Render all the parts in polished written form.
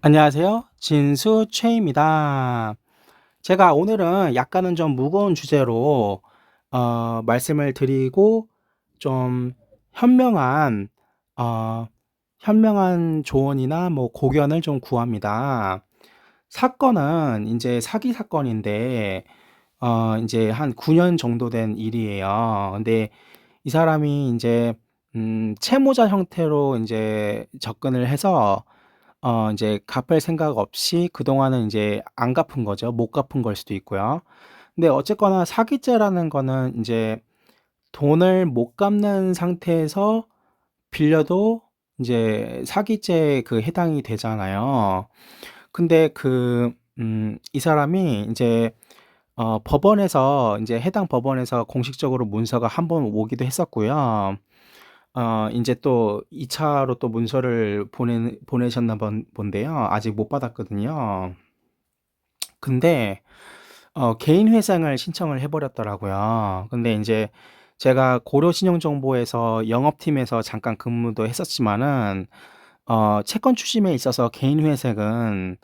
안녕하세요. 진수 최입니다. 제가 오늘은 약간은 좀 무거운 주제로 말씀을 드리고 좀 현명한 어 현명한 조언이나 뭐 고견을 좀 구합니다. 사건은 이제 사기 사건인데 이제 한 9년 정도 된 일이에요. 근데 이 사람이 이제 채무자 형태로 이제 접근을 해서 인제 갚을 생각 없이 그동안은 인제 안 갚은 거죠. 못 갚은 걸 수도 있고요. 근데 어쨌거나 사기죄라는 거는 인제 돈을 못 갚는 상태에서 빌려도 인제 사기죄에 해당이 되잖아요. 근데 이 사람이 인제 법원에서 인제 해당 법원에서 공식적으로 문서가 한 번 오기도 했었고요. 인제 또 2 차로 또 문서를 보내셨나 본데요. 아직 못 받았거든요. 근데 개인 회생을 신청을 해 버렸더라고요. 근데 인제 제가 고려신용정보에서 영업팀에서 잠깐 근무도 했었지만은 채권 추심에 있어서 개인 회생은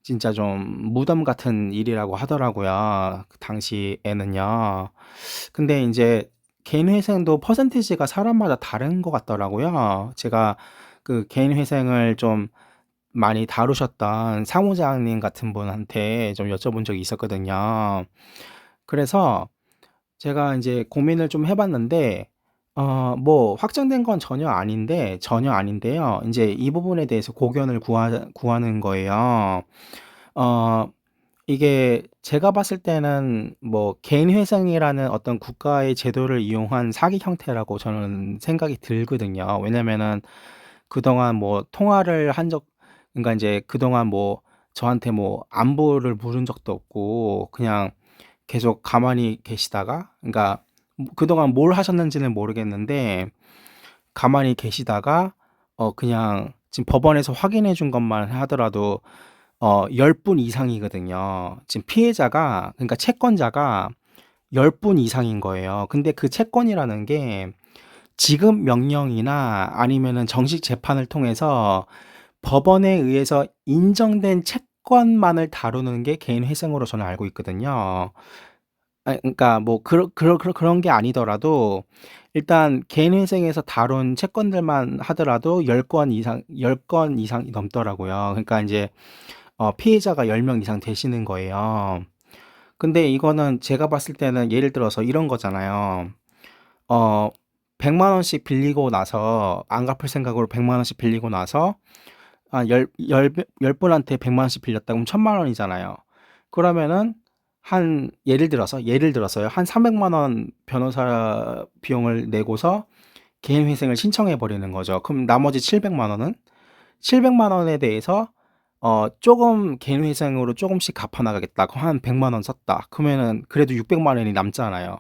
진짜 좀 무덤 같은 일이라고 하더라고요, 그 당시에는요. 근데 인제 개인 회생도 퍼센티지가 사람마다 다른 것 같더라고요. 제가 그 개인 회생을 좀 많이 다루셨던 사무장님 같은 분한테 좀 여쭤본 적이 있었거든요. 그래서 제가 인제 고민을 좀 해 봤는데 뭐 확정된 건 전혀 아닌데요. 인제 이 부분에 대해서 고견을 구하는 거예요. 어 이게 제가 봤을 때는 뭐 개인 회생이라는 어떤 국가의 제도를 이용한 사기 형태라고 저는 생각이 들거든요. 왜냐면은 그동안 뭐 통화를 한 적 그러니까 인제 그동안 뭐 저한테 뭐 안부를 물은 적도 없고 그냥 계속 가만히 계시다가 그러니까 그동안 뭘 하셨는지는 모르겠는데 가만히 계시다가 그냥 지금 법원에서 확인해 준 것만 하더라도 10분 이상이거든요. 지금 피해자가 그러니까 채권자가 10분 이상인 거예요. 근데 그 채권이라는 게 지급 명령이나 아니면은 정식 재판을 통해서 법원에 의해서 인정된 채권만을 다루는 게 개인 회생으로 저는 알고 있거든요. 그러니까 뭐 그런 게 아니더라도 일단 개인 회생에서 다룬 채권들만 하더라도 10건 이상이 넘더라고요. 그러니까 인제 피해자가 10명 이상 되시는 거예요. 근데 이거는 제가 봤을 때는 예를 들어서 이런 거잖아요. 어 1 0 0 원씩 빌리고 나서 안 갚을 생각으로 1 0 0 원씩 빌리고 나서 아 열 분한테 1 0 0 원씩 빌렸다 그럼 1,000만 원이잖아요. 그러면은 한 예를 들어서요. 한 3 0 0원 변호사 비용을 내고서 개인 회생을 신청해 버리는 거죠. 그럼 나머지 7 0 0 원은 7 0 0 원에 대해서 쪼금 개인 회생으로 쪼금씩 갚아 나가겠다. 그럼 한 1 0 0원 썼다. 그러면은 그래도 6 0 0 원이 남잖아요.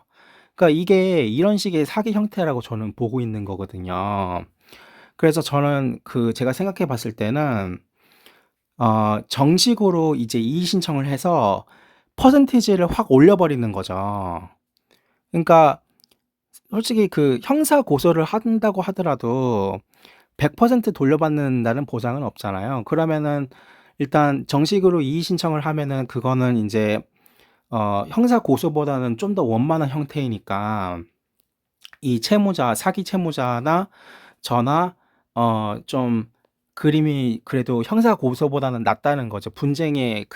그러니까 이게 이런 식의 사기 형태라고 저는 보고 있는 거거든요. 그래서 저는 제가 생각해 봤을 때는 정식으로 이제 이의 신청을 해서 퍼센티지를 확 올려 버리는 거죠. 그러니까 솔직히 형사 고소를 한다고 하더라도 100% 돌려받는다는 보장은 없잖아요. 그러면은 일단 정식으로 이의 신청을 하면은 그거는 인제 형사 고소보다는 좀 더 원만한 형태이니까 이 사기 채무자나 저나 좀 그림이 그래도 형사 고소보다는 낫다는 거죠. 분쟁의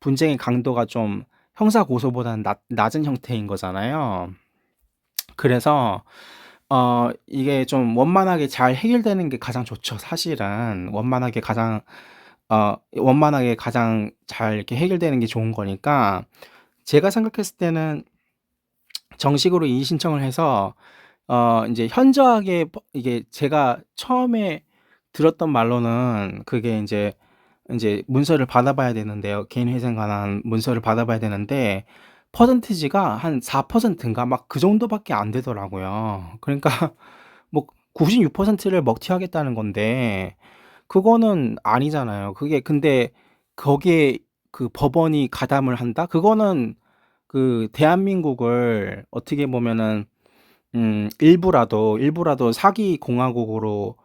분쟁의 강도가 좀 형사 고소보다는 낮은 형태인 거잖아요. 그래서 이게 좀 원만하게 잘 해결되는 게 가장 좋죠 사실은. 원만하게 가장 잘 이렇게 해결되는 게 좋은 거니까 제가 생각했을 때는 정식으로 이의 신청을 해서 인제 현저하게 이게 제가 처음에 들었던 말로는 그게 인제 문서를 받아 봐야 되는데요. 개인 회생 관한 문서를 받아 봐야 되는데 퍼센티지가 한 4% 인가 막 그 정도밖에 안 되더라고요. 그러니까 뭐 96%를 먹튀하겠다는 건데 그거는 아니잖아요. 그게 근데 거기에 법원이 가담을 한다? 그거는 대한민국을 어떻게 보면은 일부라도 사기 공화국으로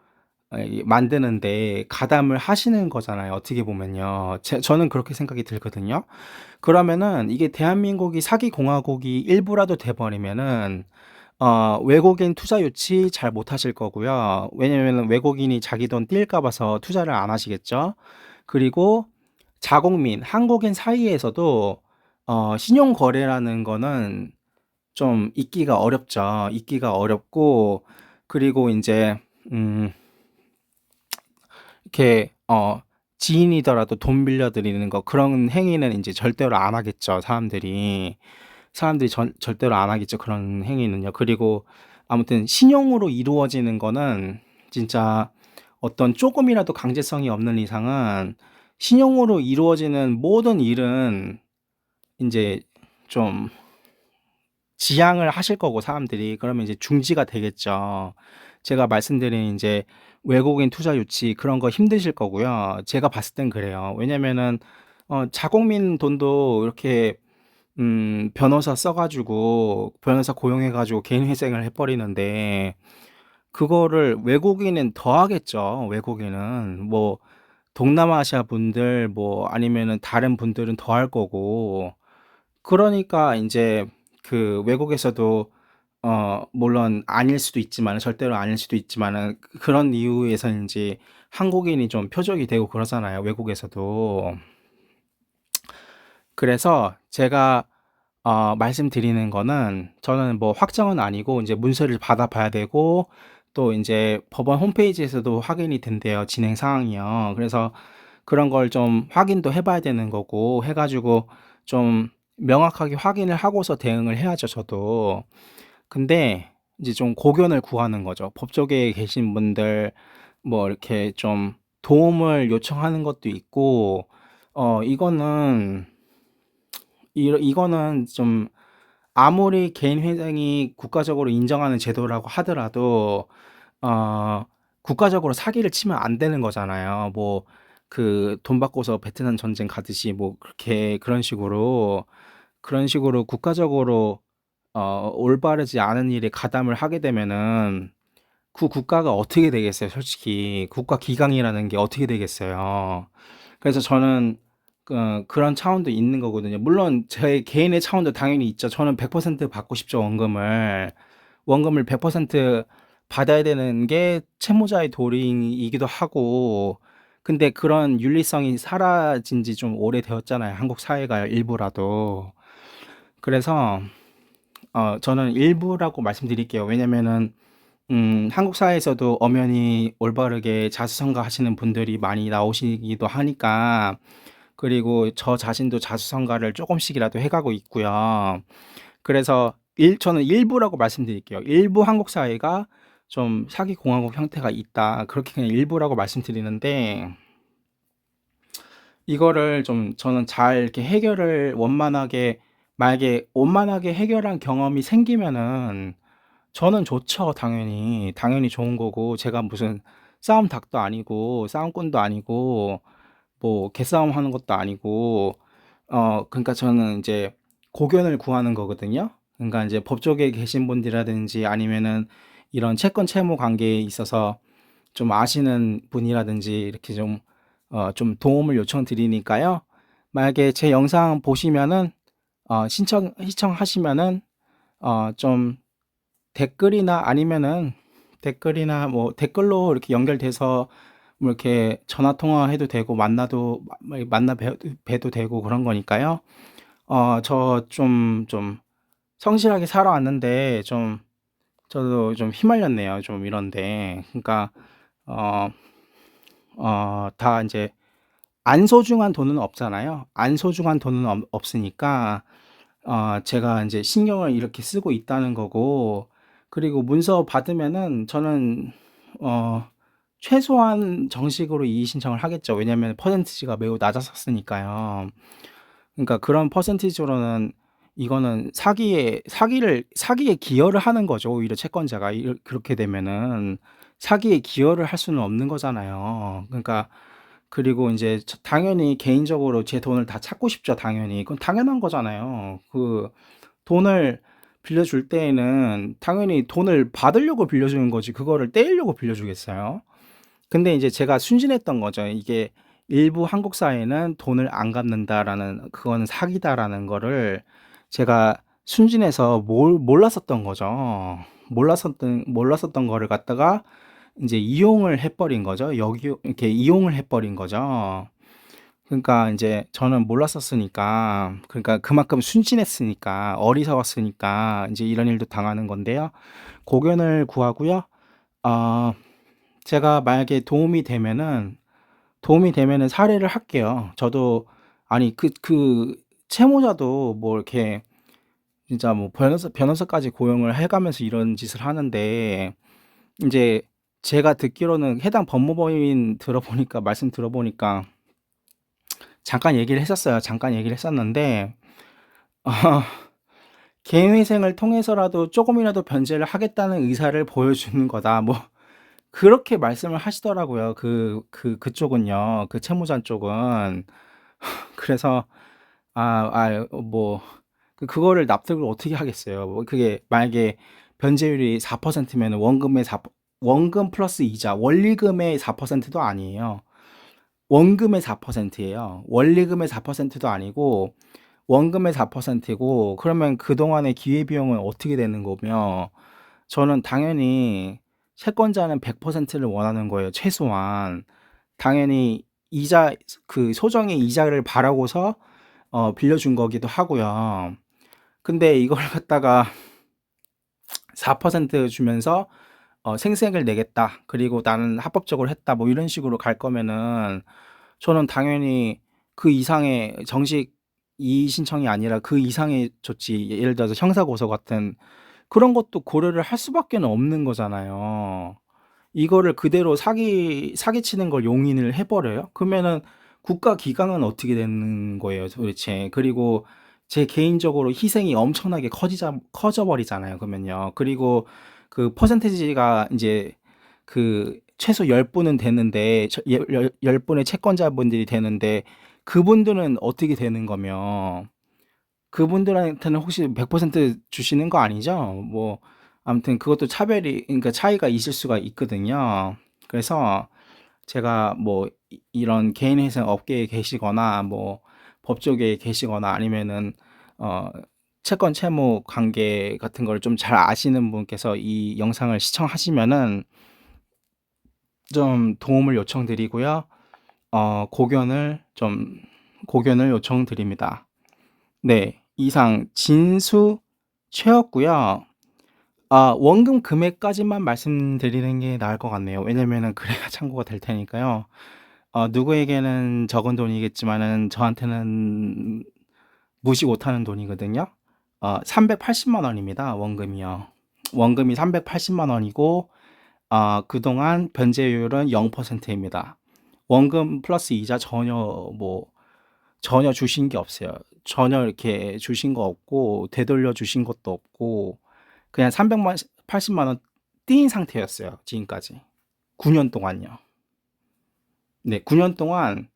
만드는데 가담을 하시는 거잖아요, 어떻게 보면요. 저는 그렇게 생각이 들거든요. 그러면은 이게 대한민국이 사기 공화국이 일부라도 돼 버리면은 외국인 투자 유치 잘 못하실 거고요. 왜냐면은 외국인이 자기 돈 뛸까 봐서 투자를 안 하시겠죠. 그리고 자국민, 한국인 사이에서도 신용 거래라는 거는 좀 있기가 어렵죠. 있기가 어렵고, 그리고 인제 음 이렇게 지인이더라도 돈 빌려 드리는 거, 그런 행위는 인제 절대로 안 하겠죠, 사람들이. 절대로 안 하겠죠, 그런 행위는요. 그리고 아무튼 신용으로 이루어지는 거는 진짜 어떤 쪼금이라도 강제성이 없는 이상은 신용으로 이루어지는 모든 일은 인제 좀 지양을 하실 거고, 사람들이. 그러면 이제 중지가 되겠죠. 제가 말씀드린 인제 외국인 투자 유치 그런 거 힘드실 거고요. 제가 봤을 땐 그래요. 왜냐면은 자국민 돈도 이렇게 변호사 써 가지고, 변호사 고용해 가지고 개인 회생을 해 버리는데, 그거를 외국인은 더 하겠죠. 외국인은 뭐 동남아시아 분들, 뭐 아니면은 다른 분들은 더 할 거고. 그러니까 인제 그 외국에서도 물론 아닐 수도 있지만은, 절대로 아닐 수도 있지만은, 그런 이유에서인지 한국인이 좀 표적이 되고 그러잖아요, 외국에서도. 그래서 제가 말씀드리는 거는, 저는 뭐 확정은 아니고 인제 문서를 받아 봐야 되고, 또 인제 법원 홈페이지에서도 확인이 된대요, 진행 사항이요. 그래서 그런 걸 좀 확인도 해 봐야 되는 거고 해 가지고 좀 명확하게 확인을 하고서 대응을 해야죠, 저도. 근데 이제 좀 고견을 구하는 거죠. 법조계에 계신 분들, 뭐 이렇게 좀 도움을 요청하는 것도 있고, 이거는 이거는 좀, 아무리 개인 회장이 국가적으로 인정하는 제도라고 하더라도 어 국가적으로 사기를 치면 안 되는 거잖아요. 뭐 그 돈 받고서 베트남 전쟁 가듯이, 뭐 그렇게 그런 식으로 국가적으로 올바르지 않은 일에 가담을 하게 되면은 그 국가가 어떻게 되겠어요, 솔직히. 국가 기강이라는 게 어떻게 되겠어요. 그래서 저는 그런 차원도 있는 거거든요. 물론 제 개인의 차원도 당연히 있죠. 저는 100% 받고 싶죠, 원금을. 원금을 100% 받아야 되는 게 채무자의 도리이기도 하고. 근데 그런 윤리성이 사라진 지 좀 오래되었잖아요, 한국 사회가 일부라도. 그래서 저는 일부라고 말씀드릴게요. 왜냐면은 한국 사회에서도 엄연히 올바르게 자수성가하시는 분들이 많이 나오시기도 하니까. 그리고 저 자신도 자수성가를 쪼금씩이라도 해 가고 있고요. 그래서 저는 일부라고 말씀드릴게요. 일부 한국 사회가 좀 사기 공화국 형태가 있다, 그렇게 그냥 일부라고 말씀드리는데, 이거를 좀 저는 잘 이렇게 해결을 원만하게, 만약에 원만하게 해결한 경험이 생기면은 저는 좋죠, 당연히. 당연히 좋은 거고, 제가 무슨 싸움 닭도 아니고 싸움꾼도 아니고 뭐 개싸움하는 것도 아니고. 그러니까 저는 인제 고견을 구하는 거거든요. 그러니까 인제 법조계에 계신 분들이라든지, 아니면은 이런 채권 채무 관계에 있어서 좀 아시는 분이라든지, 이렇게 좀 도움을 요청드리니까요. 만약에 제 영상 보시면은 시청하시면은 좀 댓글이나, 아니면은 댓글이나 뭐 댓글로 이렇게 연결돼서 뭐 이렇게 전화 통화해도 되고, 만나 뵈도 되고, 그런 거니까요. 저 좀 성실하게 살아왔는데, 저도 좀 휘말렸네요, 좀 이런데. 그러니까 어 다 인제 안 소중한 돈은 없잖아요. 안 소중한 돈은 없으니까 제가 인제 신경을 이렇게 쓰고 있다는 거고. 그리고 문서 받으면은 저는 어 최소한 정식으로 이의 신청을 하겠죠. 왜냐하면 퍼센티지가 매우 낮았었으니까요. 그러니까 그런 퍼센티지로는, 이거는 사기에 기여를 하는 거죠, 오히려 채권자가. 그렇게 되면은 사기에 기여를 할 수는 없는 거잖아요. 그러니까. 그리고 인제 당연히 개인적으로 제 돈을 다 찾고 싶죠, 당연히. 그건 당연한 거잖아요. 돈을 빌려줄 때에는 당연히 돈을 받으려고 빌려주는 거지, 그거를 떼이려고 빌려주겠어요? 근데 이제 제가 순진했던 거죠. 이게 일부 한국 사회는 돈을 안 갚는다라는, 그거는 사기다라는 거를 제가 순진해서 몰랐었던 거죠. 몰랐었던 거를 갖다가 이제 이용을 해버린 거죠. 이렇게 이용을 해버린 거죠. 그러니까 이제 저는 몰랐었으니까, 그러니까 그만큼 순진했으니까, 어리석었으니까 이제 이런 일도 당하는 건데요. 고견을 구하고요. 어, 제가 만약에 도움이 되면은 사례를 할게요. 저도, 아니, 채무자도 뭐 이렇게 진짜 뭐 변호사까지 고용을 해가면서 이런 짓을 하는데, 이제 제가 듣기로는 해당 법무법인 말씀 들어보니까 잠깐 얘기를 했었어요. 잠깐 얘기를 했었는데, 어, 개인회생을 통해서라도 조금이라도 변제를 하겠다는 의사를 보여주는 거다. 뭐, 그렇게 말씀을 하시더라고요. 그쪽은요. 그 채무자 쪽은. 그래서, 뭐, 그거를 납득을 어떻게 하겠어요. 뭐 그게 만약에 변제율이 4%면 원금 플러스 이자, 원리금의 4%도 아니에요. 원금의 4%예요. 원리금의 4%도 아니고, 원금의 4%고, 그러면 그동안의 기회비용은 어떻게 되는 거며, 저는 당연히 채권자는 100%를 원하는 거예요, 최소한. 당연히 소정의 이자를 바라고서 빌려준 거기도 하고요. 근데 이걸 갖다가 4% 주면서 생색을 내겠다. 그리고 나는 합법적으로 했다. 뭐 이런 식으로 갈 거면은 저는 당연히 그 이상의 정식 이의 신청이 아니라 그 이상의 조치, 예를 들어서 형사고소 같은 그런 것도 고려를 할 수밖에 없는 거잖아요. 이거를 그대로 사기치는 걸 용인을 해버려요? 그러면은 국가 기강은 어떻게 되는 거예요, 도대체? 그리고 제 개인적으로 희생이 엄청나게 커져버리잖아요, 그러면요. 그리고 그 퍼센테이지가 이제 최소 10분은 되는데, 10분의 채권자분들이 되는데, 그분들은 어떻게 되는 거며, 그분들한테는 혹시 100% 주시는 거 아니죠? 뭐 아무튼 그것도 그러니까 차이가 있을 수가 있거든요. 그래서 제가 뭐 이런 개인회생 업계에 계시거나 뭐 법조계에 계시거나 아니면은 어 채권 채무 관계 같은 걸 좀 잘 아시는 분께서 이 영상을 시청하시면은 좀 도움을 요청드리고요. 고견을 요청드립니다. 네, 이상 진수 최였고요. 원금 금액까지만 말씀드리는 게 나을 것 같네요. 왜냐면은 그래야 참고가 될 테니까요. 누구에게는 적은 돈이겠지만은 저한테는 무시 못하는 돈이거든요. 380만 원입니다. 원금이요. 원금이 380만 원이고, 그동안 변제율은 0%입니다. 원금 플러스 이자 전혀 주신 게 없어요. 전혀 이렇게 주신 거 없고, 되돌려 주신 것도 없고, 그냥 380만 원 띵 상태였어요. 지금까지. 9년 동안요. 네, 9년 동안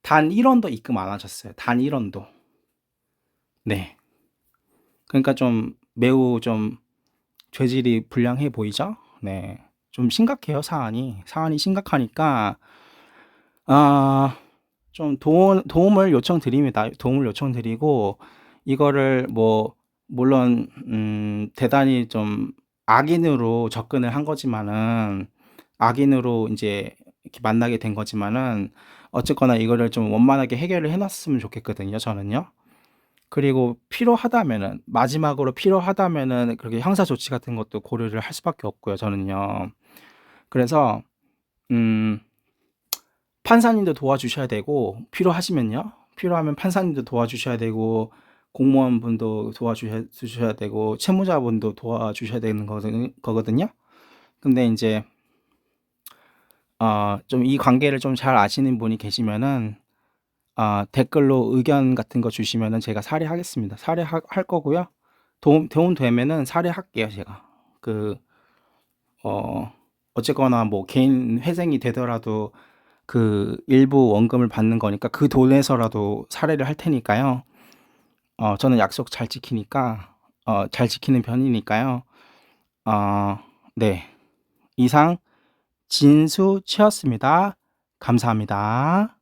단 1원도 입금 안 하셨어요. 단 1원도. 네. 그러니까 매우 죄질이 불량해 보이죠? 네. 좀 심각해요, 사안이. 사안이 심각하니까, 아, 도움을 요청드립니다. 도움을 요청드리고, 이거를 뭐, 물론, 대단히 악인으로 접근을 한 거지만은, 악인으로 이제 이렇게 만나게 된 거지만은, 어쨌거나 이거를 좀 원만하게 해결을 해놨으면 좋겠거든요, 저는요. 그리고 마지막으로 필요하다면은, 그렇게 형사 조치 같은 것도 고려를 할 수밖에 없고요, 저는요. 그래서, 음, 판사님도 도와주셔야 되고, 필요하면 판사님도 도와주셔야 되고, 공무원분도 도와주셔야 되고, 채무자분도 도와주셔야 되는 거거든요. 근데 이제 좀 이 관계를 좀 잘 아시는 분이 계시면은 댓글로 의견 같은 거 주시면은 제가 사례하겠습니다. 사례할 거고요. 도움 되면은 사례할게요, 제가. 어, 어쨌거나 뭐 개인 회생이 되더라도 일부 원금을 받는 거니까 그 돈에서라도 사례를 할 테니까요. 저는 약속 잘 지키니까, 잘 지키는 편이니까요. 어, 네. 이상 진수채였습니다. 감사합니다.